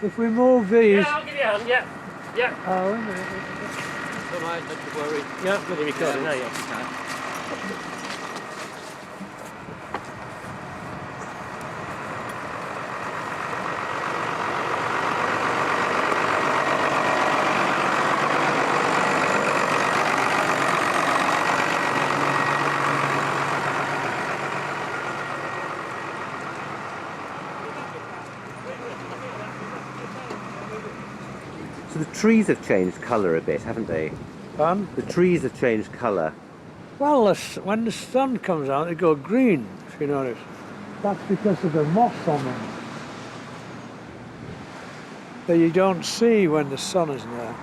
If we move these... Yeah, I'll give you a hand, yeah. Yeah. Oh, wait a minute. Don't mind, not to worry. Yeah, I'm going to record it now, yeah. So the trees have changed colour a bit, haven't they? Pardon? The trees have changed colour. Well, when the sun comes out, they go green, if you notice. That's because of the moss on them that you don't see when the sun is there.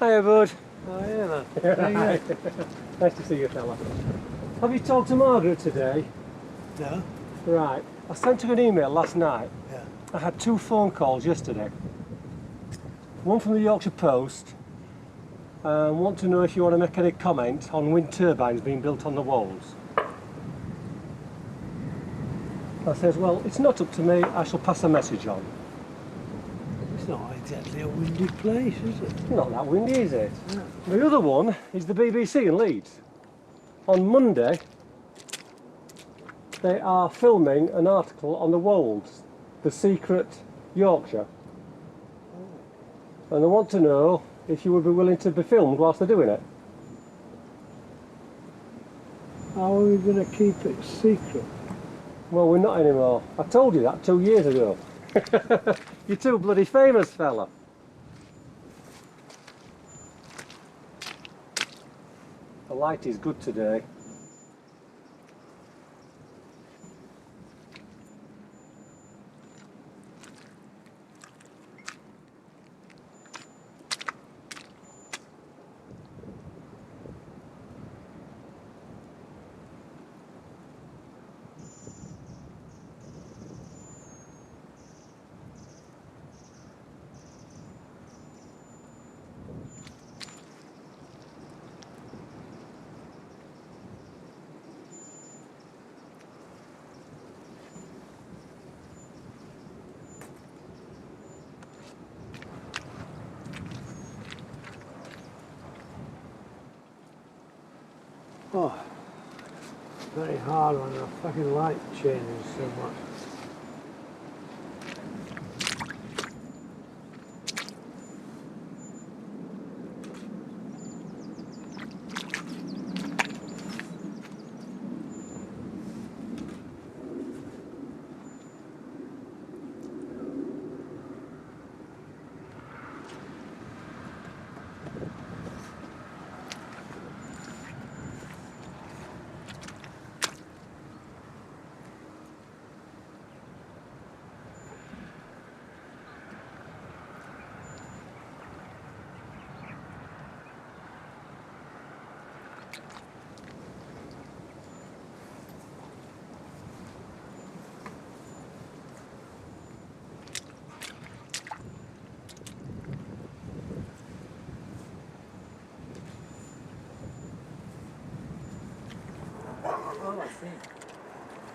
Hiya, bud. Oh, yeah, then. Nice to see you, fella. Have you talked to Margaret today? No? Right. I sent her an email last night. Yeah. I had 2 phone calls yesterday. One from the Yorkshire Post. Want to know if you want to make any comment on wind turbines being built on the walls. I says, well, it's not up to me, I shall pass a message on. It's not exactly a windy place, is it? Not that windy, is it? No. The other one is the BBC in Leeds. On Monday, they are filming an article on the Wolds, the secret Yorkshire. And they want to know if you would be willing to be filmed whilst they're doing it. How are we going to keep it secret? Well, we're not anymore. I told you that 2 years ago. You're too bloody famous, fella. The light is good today. Oh, very hard when the fucking light changes so much. Oh, I see.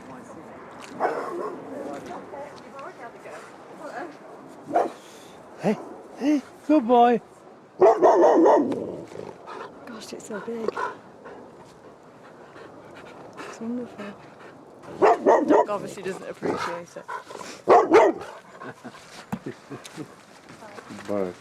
Oh, I see. Hey, hey, good boy. Gosh, it's so big. It's wonderful. Doc obviously doesn't appreciate it. Both.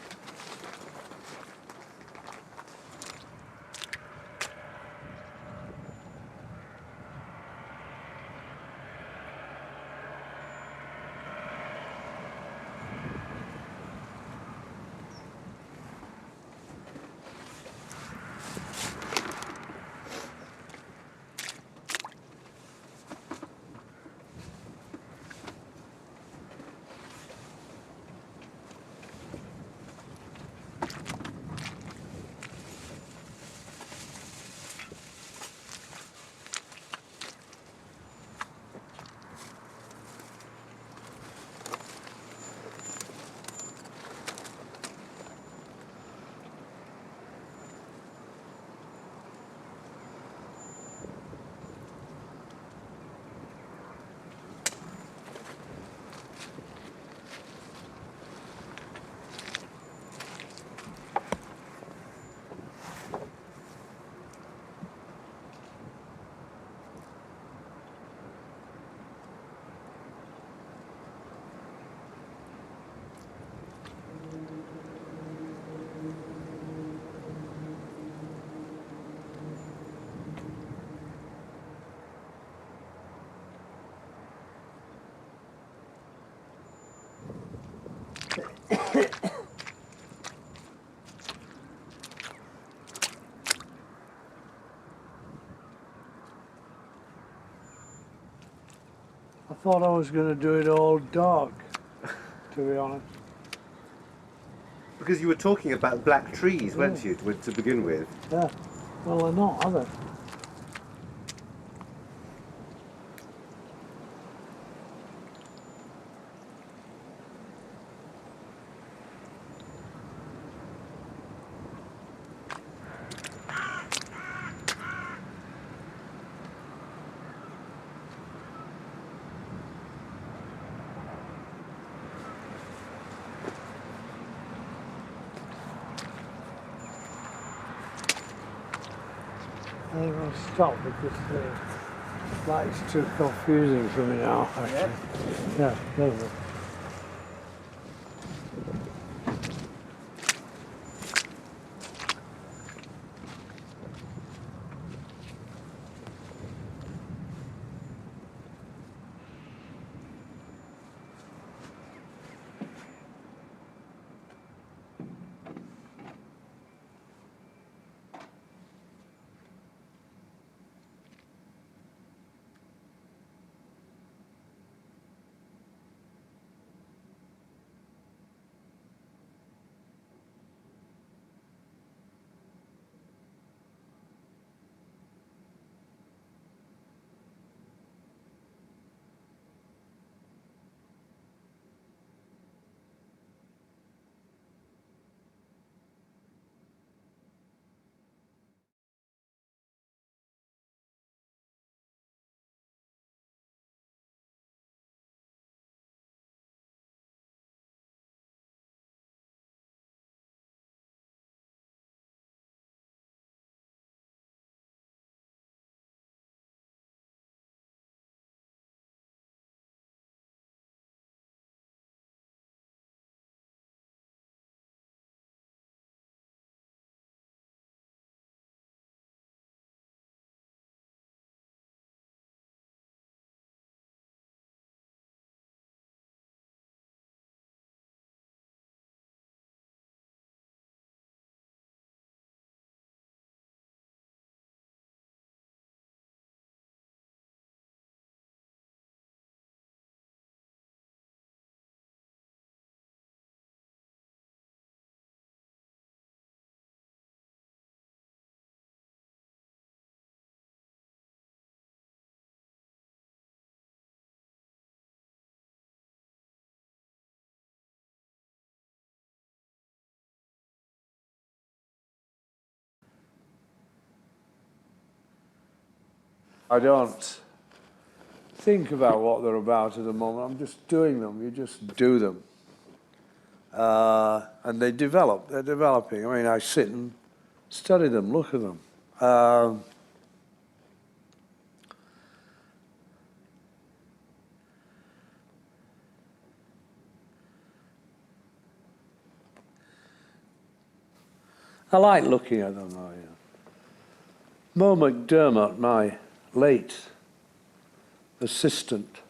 I thought I was going to do it all dark, to be honest. Because you were talking about black trees, weren't you, to begin with? Yeah. Well, they're not, are they? I think I'll stop because the light's too confusing for me now, actually. Yeah, there we go. I don't think about what they're about at the moment. I'm just doing them. You just do them. And they develop. They're developing. I mean, I sit and study them, look at them. I like looking at them, though, yeah. Mo McDermott, my late assistant,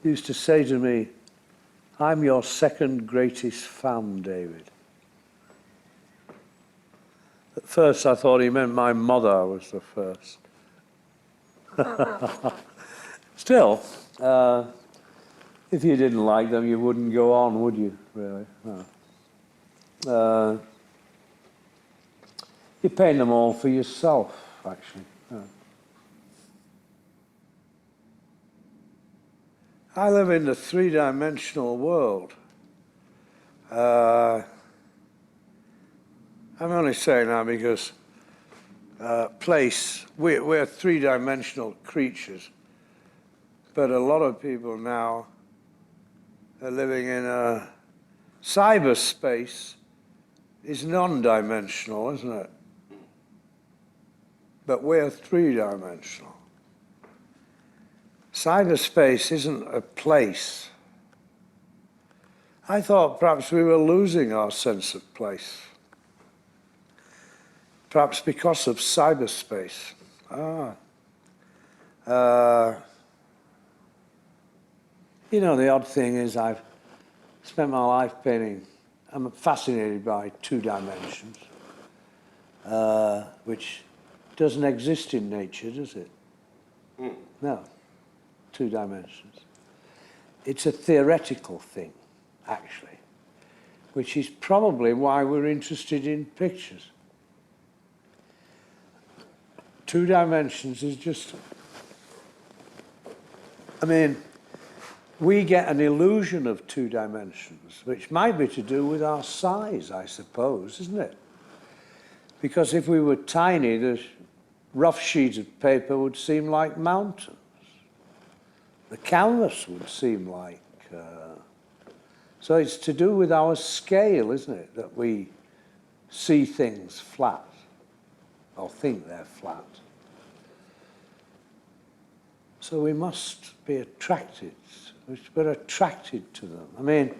used to say to me, "I'm your second greatest fan, David." At first I thought he meant my mother was the first. Still, if you didn't like them, you wouldn't go on, would you, really? No. You paint them all for yourself, actually. Yeah. I live in the three-dimensional world. I'm only saying that because we're three-dimensional creatures, but a lot of people now are living in a cyberspace is non-dimensional, isn't it? But we're three-dimensional. Cyberspace isn't a place. I thought perhaps we were losing our sense of place. Perhaps because of cyberspace. You know, the odd thing is I've spent my life painting. I'm fascinated by two dimensions, which doesn't exist in nature, does it? No, two dimensions. It's a theoretical thing, actually. which is probably why we're interested in pictures. Two dimensions is just, I mean, we get an illusion of two dimensions, which might be to do with our size, I suppose, isn't it? Because if we were tiny, the rough sheet of paper would seem like mountains. The canvas would seem like... so it's to do with our scale, isn't it, that we see things flat, or think they're flat. So we must be attracted. We're attracted to them. I mean,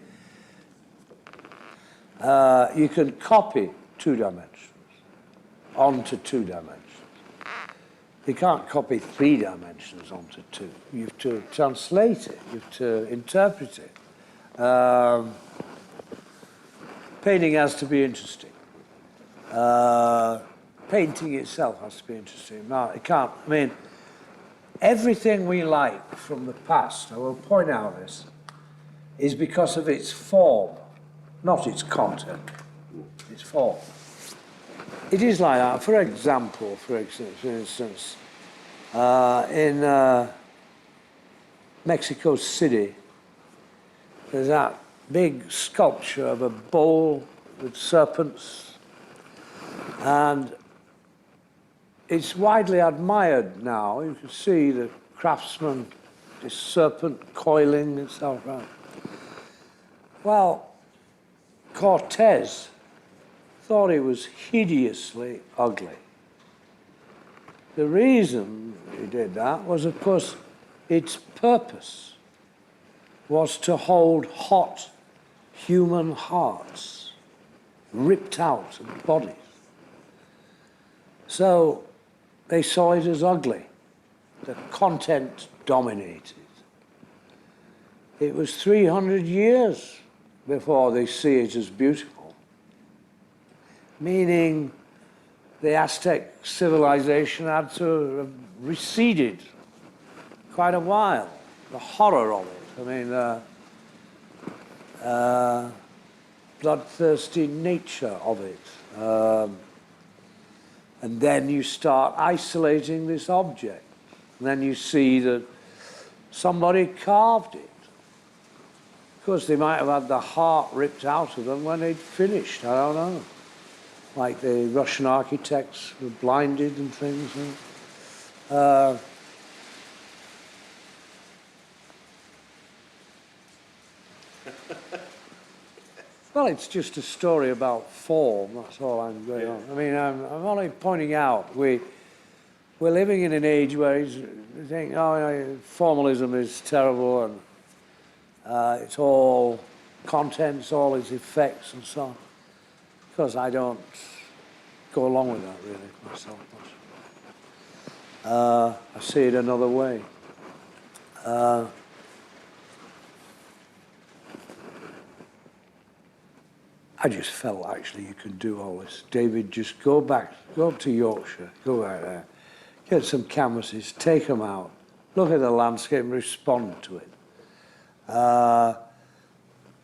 you can copy two dimensions onto two dimensions. You can't copy three dimensions onto two. You have to translate it. You have to interpret it. Painting has to be interesting. Painting itself has to be interesting. No, it can't. I mean, everything we like from the past, I will point out this, is because of its form, not its content. Its form. It is like that. For example, for instance, in Mexico City, there's that big sculpture of a bowl with serpents, and it's widely admired now. You can see the craftsman, this serpent coiling itself around. Well, Cortez thought it was hideously ugly. The reason he did that was, of course, its purpose was to hold hot human hearts ripped out of bodies. So they saw it as ugly. The content dominated. It was 300 years before they see it as beautiful, meaning the Aztec civilization had to have receded quite a while. The horror of it. I mean, bloodthirsty nature of it. And then you start isolating this object. And then you see that somebody carved it. Of course, they might have had the heart ripped out of them when they'd finished. I don't know. Like the Russian architects were blinded and things. Well, it's just a story about form. That's all I'm going on. I mean, I'm only pointing out we're living in an age where you think, oh, formalism is terrible, and it's all contents, all its effects, and so on. Because I don't go along with that really myself much. I see it another way. I just felt actually you could do all this. David, just go up to Yorkshire, go out there, get some canvases, take them out, look at the landscape and respond to it. I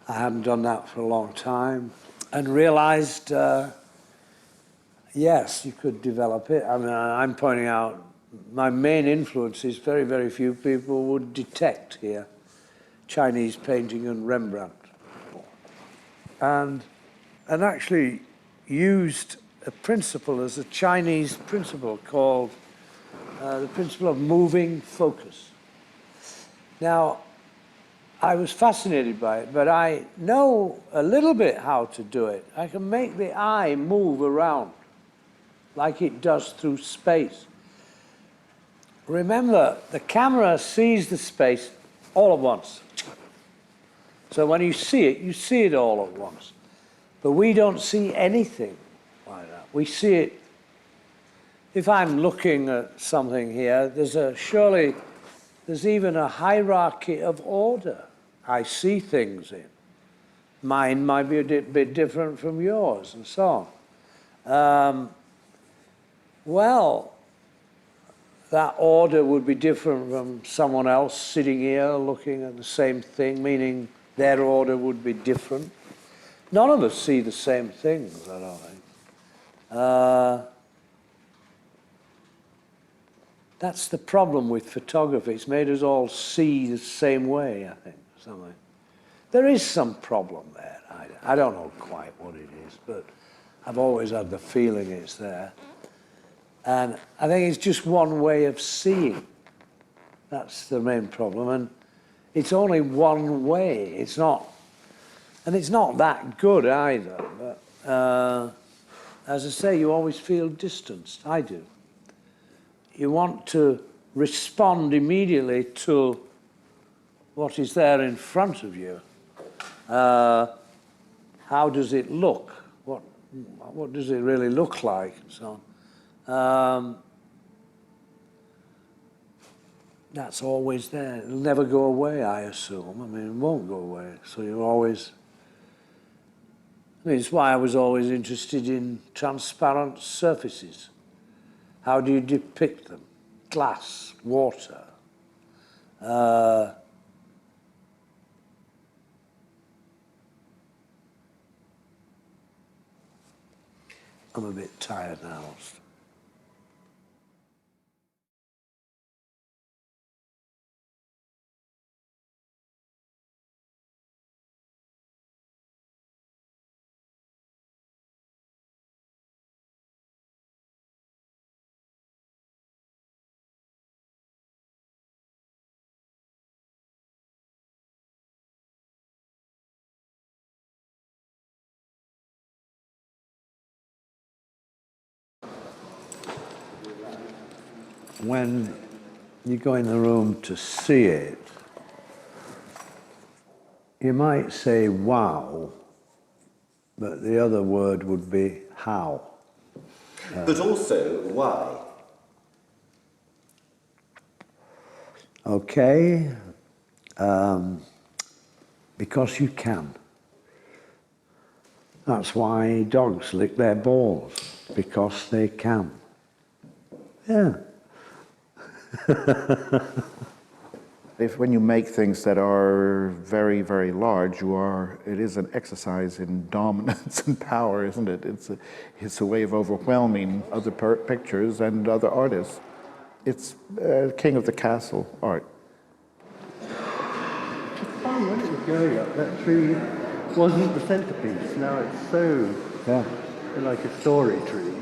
hadn't done that for a long time and realized, yes, you could develop it. I mean, I'm pointing out my main influences, very, very few people would detect here. Chinese painting and Rembrandt. And actually used a principle as a Chinese principle called the principle of moving focus. Now, I was fascinated by it, but I know a little bit how to do it. I can make the eye move around like it does through space. Remember, the camera sees the space all at once. So when you see it all at once. But we don't see anything like that. We see it, if I'm looking at something here, there's even a hierarchy of order I see things in. Mine might be a bit different from yours, and so on. Well, that order would be different from someone else sitting here looking at the same thing, meaning their order would be different. none of us see the same things, I don't think. That's the problem with photography. It's made us all see the same way, I think, something. There is some problem there. I don't know quite what it is, but I've always had the feeling it's there. And I think it's just one way of seeing. That's the main problem. And it's only one way. It's not, and it's not that good either. But as I say, you always feel distanced. I do. You want to respond immediately to what is there in front of you. How does it look? What does it really look like? And so on. That's always there. It'll never go away, I assume. I mean, it won't go away. So you're always... I mean, it's why I was always interested in transparent surfaces. How do you depict them? Glass, water. I'm a bit tired now. When you go in the room to see it, you might say wow, but the other word would be how. But also, why? Okay, because you can. That's why dogs lick their balls, because they can. Yeah. When you make things that are very, very large, it is an exercise in dominance and power, isn't it? It's a way of overwhelming other pictures and other artists. It's king of the castle art. It's funny, when it was going up, that tree wasn't the centerpiece. Now it's so like a story tree.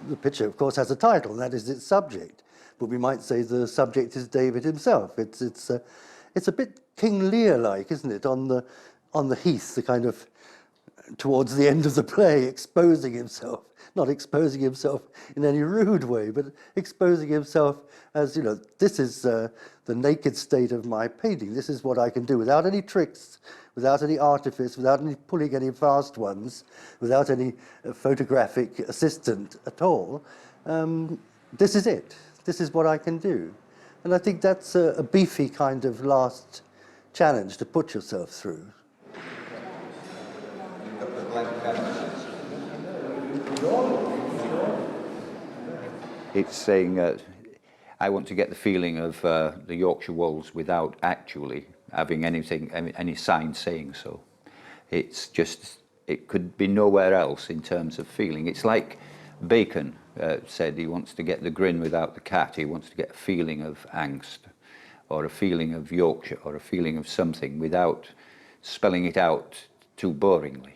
The picture, of course, has a title, and that is its subject. But we might say the subject is David himself. It's a bit King Lear-like, isn't it? On the heath, the kind of towards the end of the play, exposing himself. Not exposing himself in any rude way, but exposing himself as, you know, this is the naked state of my painting. This is what I can do without any tricks, without any artifice, without any pulling any fast ones, without any photographic assistant at all. This is it. This is what I can do. And I think that's a beefy kind of last challenge to put yourself through. It's saying, I want to get the feeling of the Yorkshire Wolds without actually having any sign saying so. It's just, it could be nowhere else in terms of feeling. It's like Bacon said he wants to get the grin without the cat. He wants to get a feeling of angst, or a feeling of Yorkshire, or a feeling of something without spelling it out too boringly.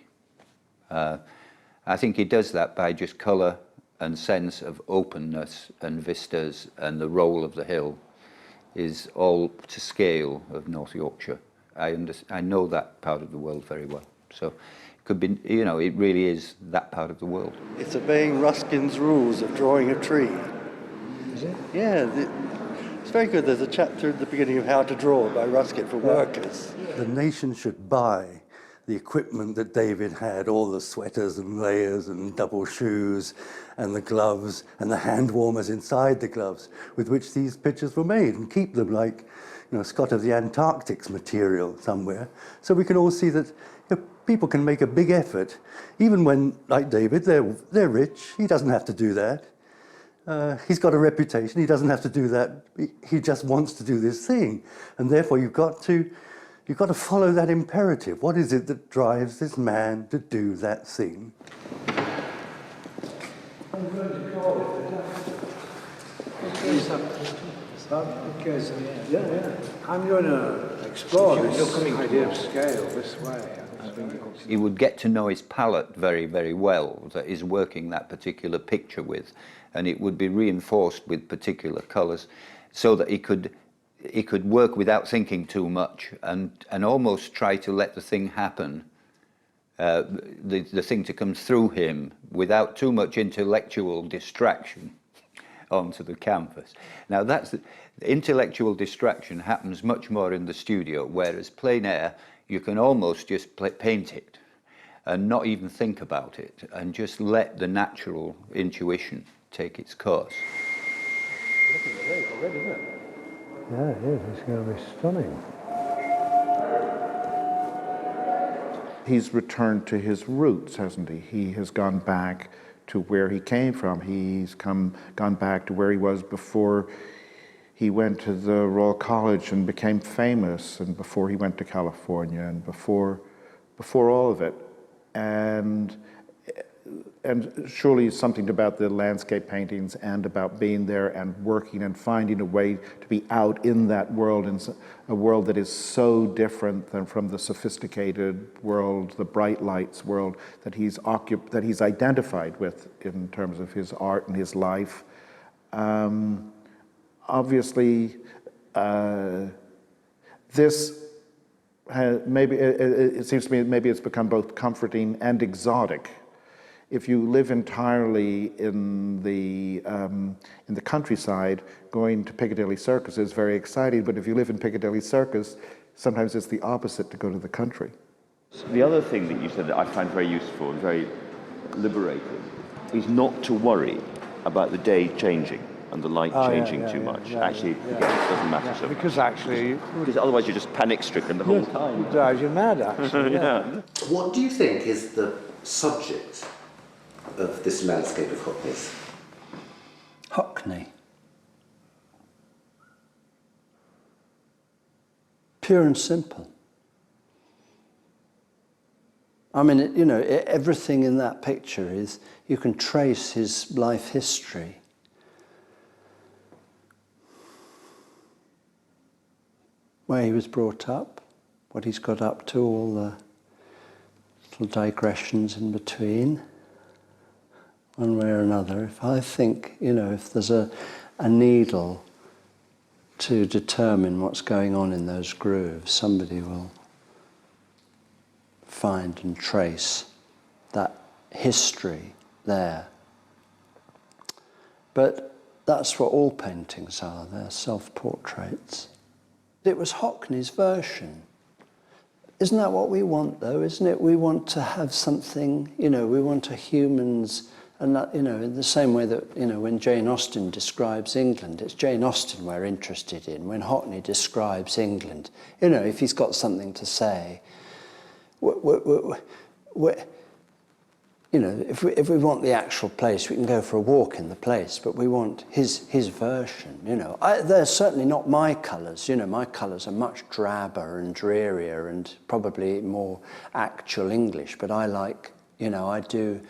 I think he does that by just colour and sense of openness and vistas, and the roll of the hill is all to scale of North Yorkshire. I know that part of the world very well. So could be, you know, it really is that part of the world. It's obeying Ruskin's rules of drawing a tree. Is it? Yeah, it's very good. There's a chapter at the beginning of How to Draw by Ruskin for workers. The nation should buy the equipment that David had, all the sweaters and layers and double shoes and the gloves and the hand warmers inside the gloves with which these pictures were made, and keep them like, you know, Scott of the Antarctic's material somewhere, so we can all see that, you know, people can make a big effort, even when, like David, they're rich. He doesn't have to do that. He's got a reputation. He doesn't have to do that. He just wants to do this thing, and therefore you've got to You've got to follow that imperative. What is it that drives this man to do that thing? I'm going to call it because I'm going to explore this idea of scale this way. He would get to know his palette very, very well that he's working that particular picture with, and it would be reinforced with particular colours so that he could work without thinking too much and almost try to let the thing happen, the thing to come through him without too much intellectual distraction onto the canvas. Now that's the intellectual distraction happens much more in the studio, whereas plein air you can almost just paint it and not even think about it and just let the natural intuition take its course. Look at the lake already, isn't it? Yeah, it is. It's going to be stunning. He's returned to his roots, hasn't he? He has gone back to where he came from. He's gone back to where he was before he went to the Royal College and became famous, and before he went to California, and before all of it. And surely something about the landscape paintings and about being there and working and finding a way to be out in that world, in a world that is so different than from the sophisticated world, the bright lights world that he's identified with in terms of his art and his life. Obviously, this maybe it seems to me maybe it's become both comforting and exotic. If you live entirely in the countryside, going to Piccadilly Circus is very exciting. But if you live in Piccadilly Circus, sometimes it's the opposite to go to the country. The other thing that you said that I find very useful and very liberating is not to worry about the day changing and the light changing too much. Actually, it doesn't matter so much. Because actually... Because otherwise you're just panic-stricken the whole time. It drives you mad, actually. Yeah. What do you think is the subject of this landscape of Hockney's? Hockney. Pure and simple. I mean, everything in that picture is, you can trace his life history. Where he was brought up, what he's got up to, all the little digressions in between, one way or another. If I think, if there's a needle to determine what's going on in those grooves, somebody will find and trace that history there. But that's what all paintings are, they're self-portraits. It was Hockney's version. Isn't that what we want, though, isn't it? We want to have something, we want a human's, and that, in the same way that, when Jane Austen describes England, it's Jane Austen we're interested in. When Hockney describes England, if he's got something to say, if we want the actual place, we can go for a walk in the place, but we want his version, They're certainly not my colours, my colours are much drabber and drearier and probably more actual English, but I like, I do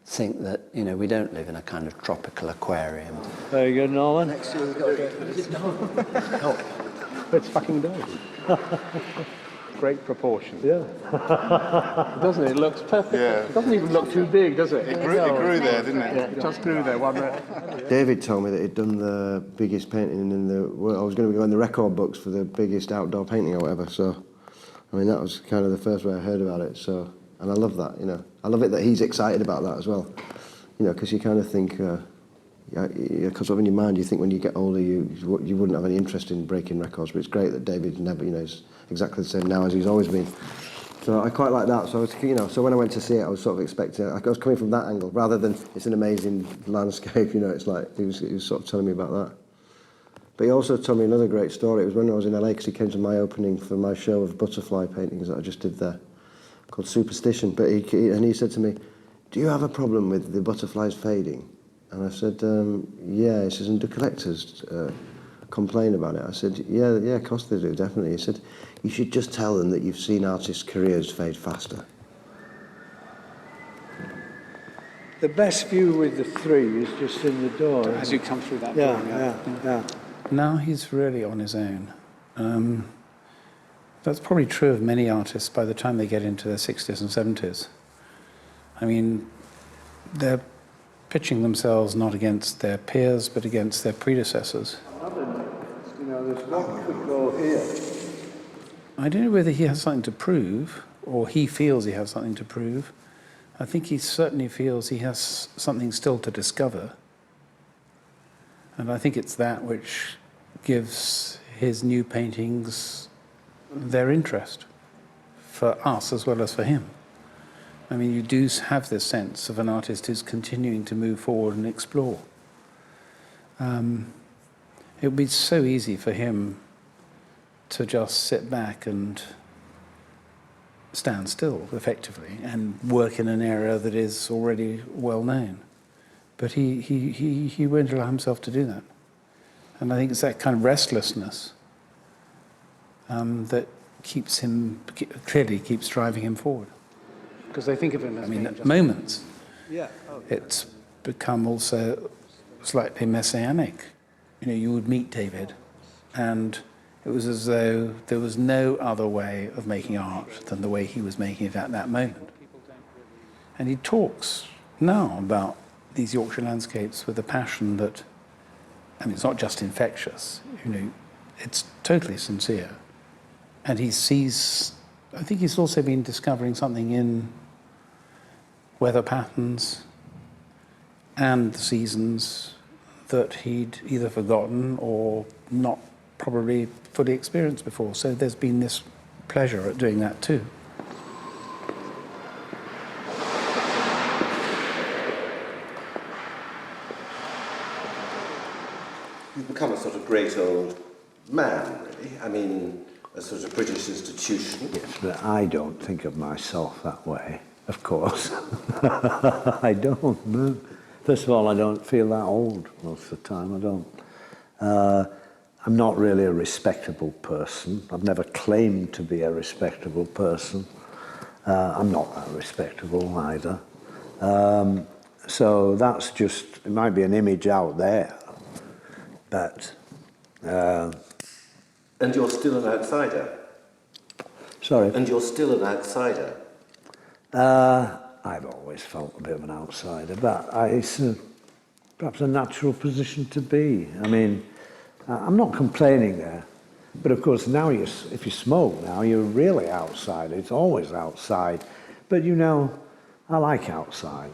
think that, we don't live in a kind of tropical aquarium. Very good, Norman. Next year we've got to go. It's fucking David. Great proportion. Yeah. Doesn't it? It looks perfect. Yeah. It doesn't even look too big, does it? It grew there, didn't it? Yeah, it just grew there, wasn't it? David told me that he'd done the biggest painting in the world. I was going to go in the record books for the biggest outdoor painting or whatever. So, I mean, that was kind of the first way I heard about it. So, and I love that. I love it that he's excited about that as well. Because you kind of think, because in your mind you think when you get older you wouldn't have any interest in breaking records. But it's great that David never, is exactly the same now as he's always been. So I quite like that. So I was, so when I went to see it, I was sort of expecting. I was coming from that angle rather than it's an amazing landscape. It's like he was sort of telling me about that. But he also told me another great story. It was when I was in LA because he came to my opening for my show of butterfly paintings that I just did there, called Superstition. But he said to me, "Do you have a problem with the butterflies fading?" And I said, "Yeah." He says, "And do collectors complain about it. I said, yeah, of course they do, definitely. He said, you should just tell them that you've seen artists' careers fade faster. The best view with the three is just in the door. As you come through that Yeah, door, yeah. Now he's really on his own. That's probably true of many artists by the time they get into their 60s and 70s. I mean, they're pitching themselves not against their peers, but against their predecessors. You know, there's one could go here. I don't know whether he has something to prove, or he feels he has something to prove. I think he certainly feels he has something still to discover. And I think it's that which gives his new paintings their interest, for us as well as for him. I mean, you do have this sense of an artist who's continuing to move forward and explore. It would be so easy for him to just sit back and stand still, effectively, and work in an area that is already well known. But he won't allow himself to do that. And I think it's that kind of restlessness that keeps him, clearly keeps driving him forward. Because they think of him as being At just... moments, Yeah. it's become also slightly messianic. You know, you would meet David, and it was as though there was no other way of making art than the way he was making it at that moment. And he talks now about these Yorkshire landscapes with a passion that, I mean, it's not just infectious, you know, it's totally sincere. And he sees, I think he's also been discovering something in weather patterns and the seasons that he'd either forgotten or not probably fully experienced before. So there's been this pleasure at doing that too. You've become a sort of great old man, really. I mean, a sort of British institution. Yes, but I don't think of myself that way, of course. I don't, no. First of all, I don't feel that old most of the time. I don't. I'm not really a respectable person. I've never claimed to be a respectable person. I'm not that respectable either. So that's just, it might be an image out there, but... And you're still an outsider. Sorry? And you're still an outsider. I've always felt a bit of an outsider, but it's perhaps a natural position to be. I mean, I'm not complaining there, but of course now if you smoke now, you're really outside. It's always outside, but you know, I like outside.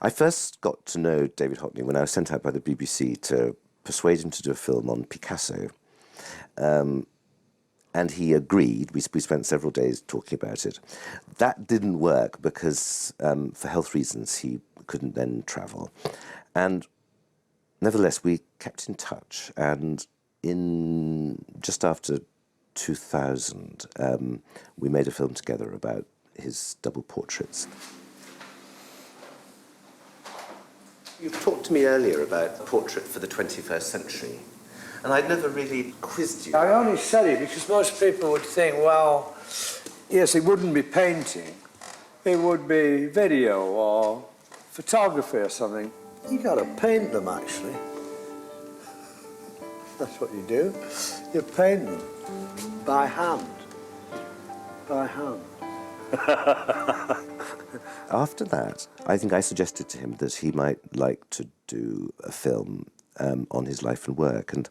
I first got to know David Hockney when I was sent out by the BBC to persuade him to do a film on Picasso. And he agreed. We spent several days talking about it. That didn't work because, for health reasons, he couldn't then travel. And nevertheless, we kept in touch. And in just after 2000, we made a film together about his double portraits. You talked to me earlier about a portrait for the 21st century, and I'd never really quizzed you. I only said it because most people would think, well, yes, it wouldn't be painting, it would be video or photography or something. You got to paint them, actually. That's what you do. You paint them by hand. By hand. After that, I think I suggested to him that he might like to do a film on his life and work, and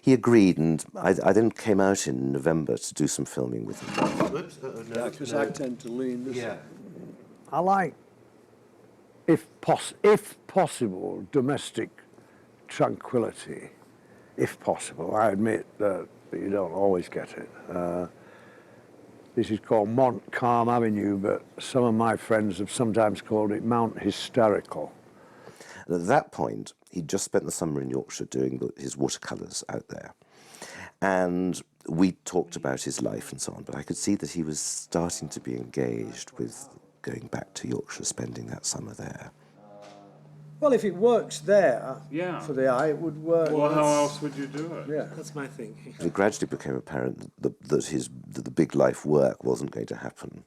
he agreed, and I then came out in November to do some filming with him. Because I tend to lean this Yeah. way. I like, if possible, domestic tranquility. If possible. I admit that you don't always get it. This is called Mont Calm Avenue, but some of my friends have sometimes called it Mount Hysterical. And at that point, he'd just spent the summer in Yorkshire doing his watercolours out there. And we talked about his life and so on, but I could see that he was starting to be engaged with going back to Yorkshire, spending that summer there. Well, if it works there Yeah. for the eye, it would work. Well, how else would you do it? Yeah. That's my thinking. It gradually became apparent that the big life work wasn't going to happen.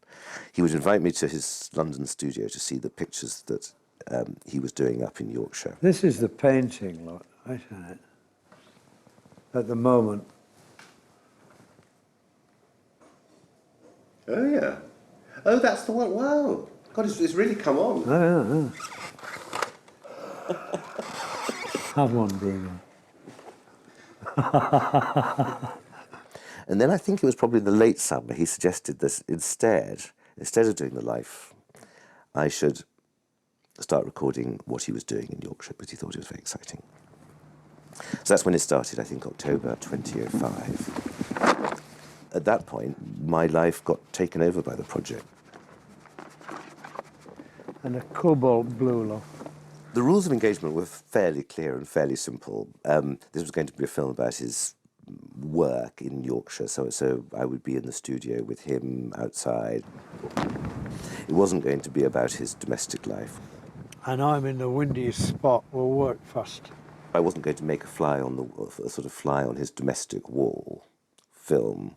He would invite me to his London studio to see the pictures that he was doing up in Yorkshire. This is the painting, look, isn't it? At the moment. Oh, yeah. Oh, that's the one. Wow. God, it's really come on. Oh, yeah. Have one, Bruno. And then I think it was probably the late summer he suggested that instead of doing the life, I should start recording what he was doing in Yorkshire, because he thought it was very exciting. So that's when it started, I think October 2005. At that point, my life got taken over by the project. And a cobalt blue, look. The rules of engagement were fairly clear and fairly simple. This was going to be a film about his work in Yorkshire, so I would be in the studio with him outside. It wasn't going to be about his domestic life. And I'm in the windiest spot. We'll work fast. I wasn't going to make a fly on his domestic wall film.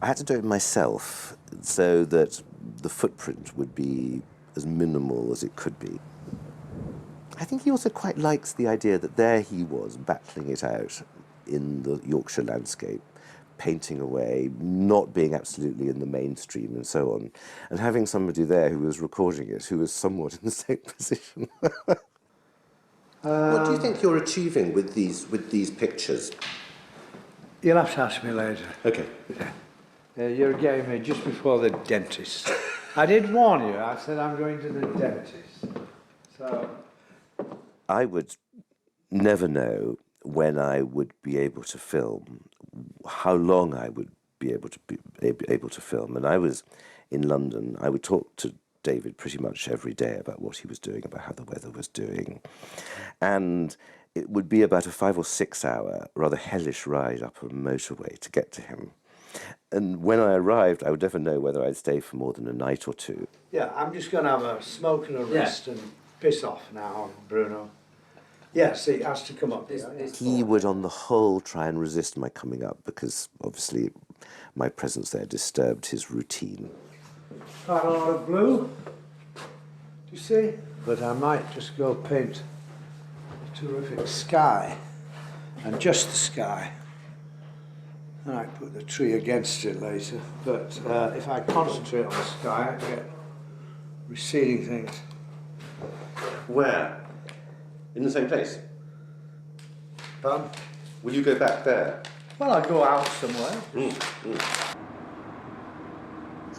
I had to do it myself so that the footprint would be as minimal as it could be. I think he also quite likes the idea that there he was battling it out in the Yorkshire landscape, painting away, not being absolutely in the mainstream and so on, and having somebody there who was recording it who was somewhat in the same position. What do you think you're achieving with these pictures? You'll have to ask me later. Okay. You're getting me just before the dentist. I did warn you. I said I'm going to the dentist. So I would never know when I would be able to film, how long I would be able to film. And I was in London. I would talk to David pretty much every day about what he was doing, about how the weather was doing. And it would be about a 5 or 6 hour, rather hellish ride up a motorway to get to him. And when I arrived, I would never know whether I'd stay for more than a night or two. yeah, I'm just going to have a smoke and a rest and piss off now, Bruno. Yes, he has to come up. He would, on the whole, try and resist my coming up because, obviously, my presence there disturbed his routine. Quite a lot of blue. Do you see? But I might just go paint a terrific sky, and just the sky. And I put the tree against it later. But if I concentrate on the sky, I get receding things. Where? In the same place? Pardon? Will you go back there? Well, I'll go out somewhere.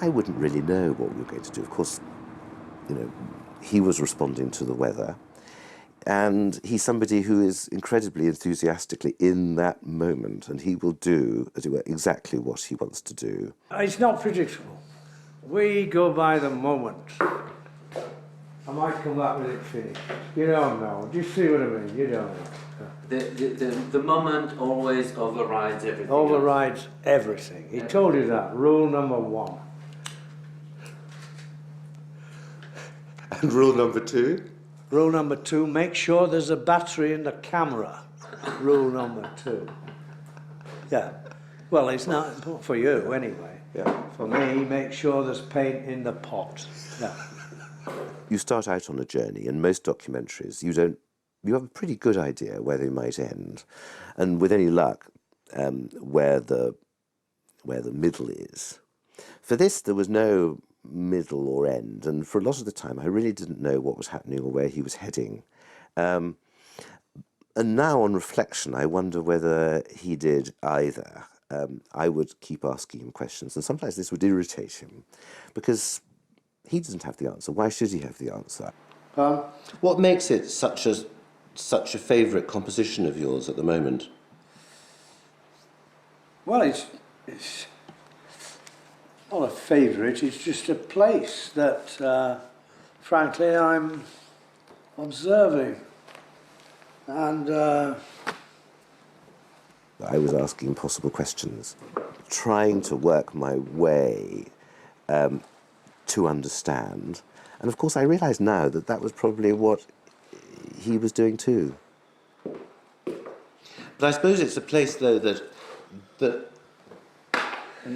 I wouldn't really know what we were going to do. Of course, you know, he was responding to the weather, and he's somebody who is incredibly enthusiastically in that moment, and he will do, as it were, exactly what he wants to do. It's not predictable. We go by the moment. I might come back with it finished. You don't know. Do you see what I mean? You don't know. The moment always overrides everything. Overrides everything. He told you that. Rule number 1. And rule number 2? Rule number 2, make sure there's a battery in the camera. Rule number 2. Yeah. Well, it's not important for you anyway. Yeah. For me, make sure there's paint in the pot. Yeah. You start out on a journey, and most documentaries, you have a pretty good idea where they might end, and with any luck, where the middle is. For this, there was no middle or end, and for a lot of the time, I really didn't know what was happening or where he was heading. And now, on reflection, I wonder whether he did either. I would keep asking him questions, and sometimes this would irritate him, because he doesn't have the answer. Why should he have the answer? What makes it such a favourite composition of yours at the moment? Well, it's not a favourite, it's just a place that, frankly, I'm observing. And I was asking impossible questions, trying to work my way to understand. And of course, I realise now that that was probably what he was doing too. But I suppose it's a place, though, that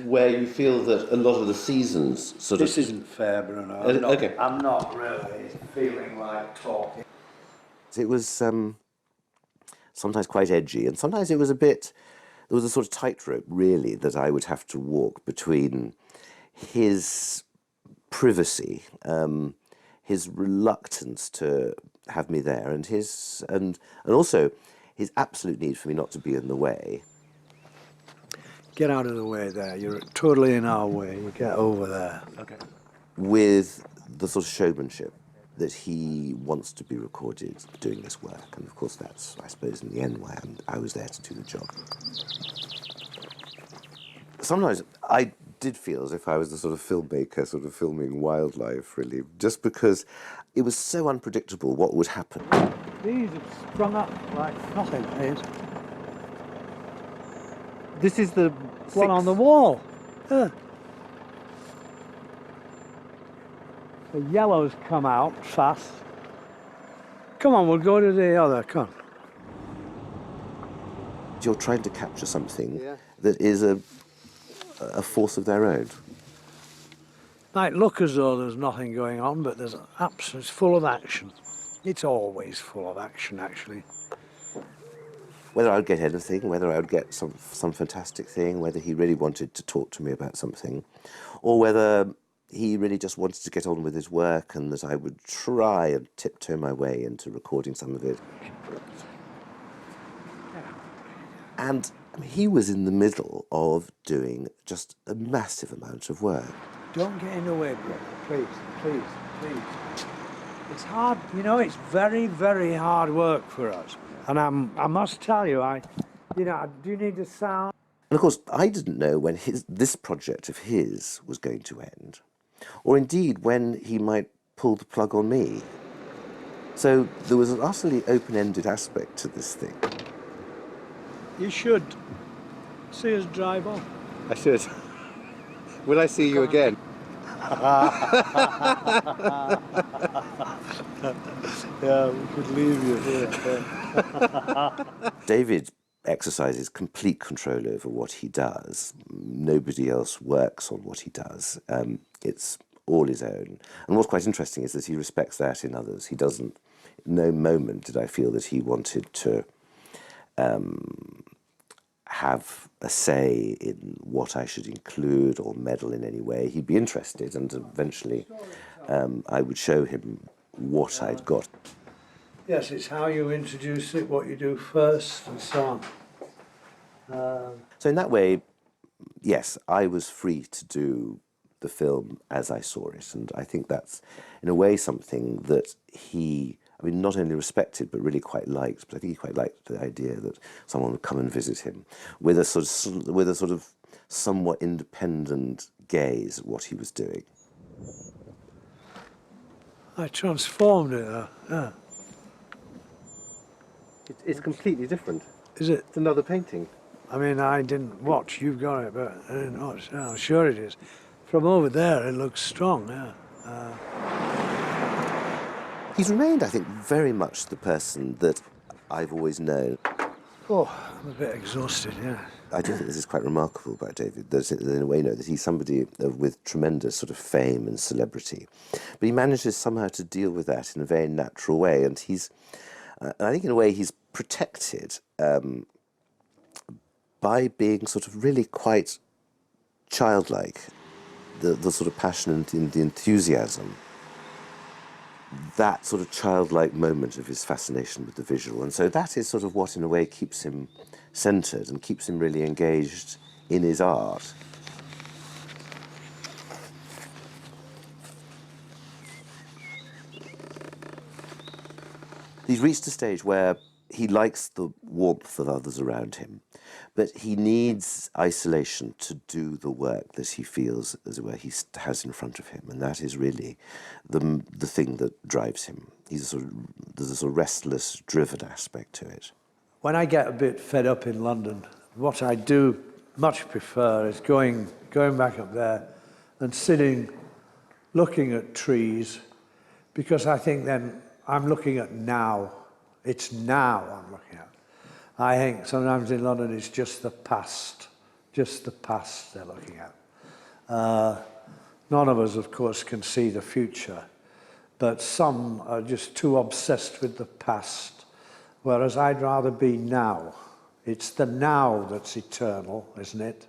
where you feel that a lot of the seasons sort of... This isn't fair, Bruno. I'm not really feeling like talking. It was sometimes quite edgy, and sometimes it was a bit... There was a sort of tightrope, really, that I would have to walk between his privacy, his reluctance to have me there, and and also his absolute need for me not to be in the way. Get out of the way there. You're totally in our way. You get over there. Okay. With the sort of showmanship that he wants to be recorded doing this work. And of course that's, I suppose, in the end why I was there to do the job. Sometimes I did feel as if I was the sort of filmmaker sort of filming wildlife, really, just because it was so unpredictable what would happen. These have sprung up like nothing, Hayes. This is the one on the wall. Yeah. The yellow's come out fast. Come on, we'll go to the other, come on. You're trying to capture something that is a force of their own. Might look as though there's nothing going on, but there's it's full of action. It's always full of action, actually. Whether I would get anything, whether I would get some fantastic thing, whether he really wanted to talk to me about something, or whether he really just wanted to get on with his work and that I would try and tiptoe my way into recording some of it. And he was in the middle of doing just a massive amount of work. Don't get in the way, brother. Please, please, please. It's hard, you know, it's very, very hard work for us. And I must tell you, I do need the sound. And of course, I didn't know when this project of his was going to end, or indeed when he might pull the plug on me. So there was an utterly open-ended aspect to this thing. You should see us drive off. I should. Will I see you again? Yeah, we could leave you here. David exercises complete control over what he does. Nobody else works on what he does. It's all his own. And what's quite interesting is that he respects that in others. He doesn't, in no moment did I feel that he wanted to have a say in what I should include or meddle in any way. He'd be interested, and eventually I would show him what I'd got. Yes, it's how you introduce it, what you do first, and so on. So in that way, yes, I was free to do the film as I saw it, and I think that's, in a way, something that he, I mean, not only respected, but really quite liked. But I think he quite liked the idea that someone would come and visit him with a sort of somewhat independent gaze at what he was doing. I transformed it, yeah. It's completely different. Is it? It's another painting. I mean, I didn't watch, you've got it, but I didn't watch. I'm sure it is. From over there, it looks strong, yeah. He's remained, I think, very much the person that I've always known. Oh, I'm a bit exhausted, yeah. I do think this is quite remarkable about David, that in a way, that he's somebody with tremendous sort of fame and celebrity. But he manages somehow to deal with that in a very natural way, and he's, I think in a way, he's protected by being sort of really quite childlike. the sort of passion and the enthusiasm, that sort of childlike moment of his fascination with the visual. And so that is sort of what, in a way, keeps him centred and keeps him really engaged in his art. He's reached a stage where he likes the warmth of others around him, but he needs isolation to do the work that he feels, as it were, he has in front of him, and that is really the thing that drives him. There's a sort of restless, driven aspect to it. When I get a bit fed up in London, what I do much prefer is going back up there and sitting, looking at trees, because I think then I'm looking at now. It's now I'm looking at. I think sometimes in London it's just the past they're looking at. None of us, of course, can see the future, but some are just too obsessed with the past, whereas I'd rather be now. It's the now that's eternal, isn't it?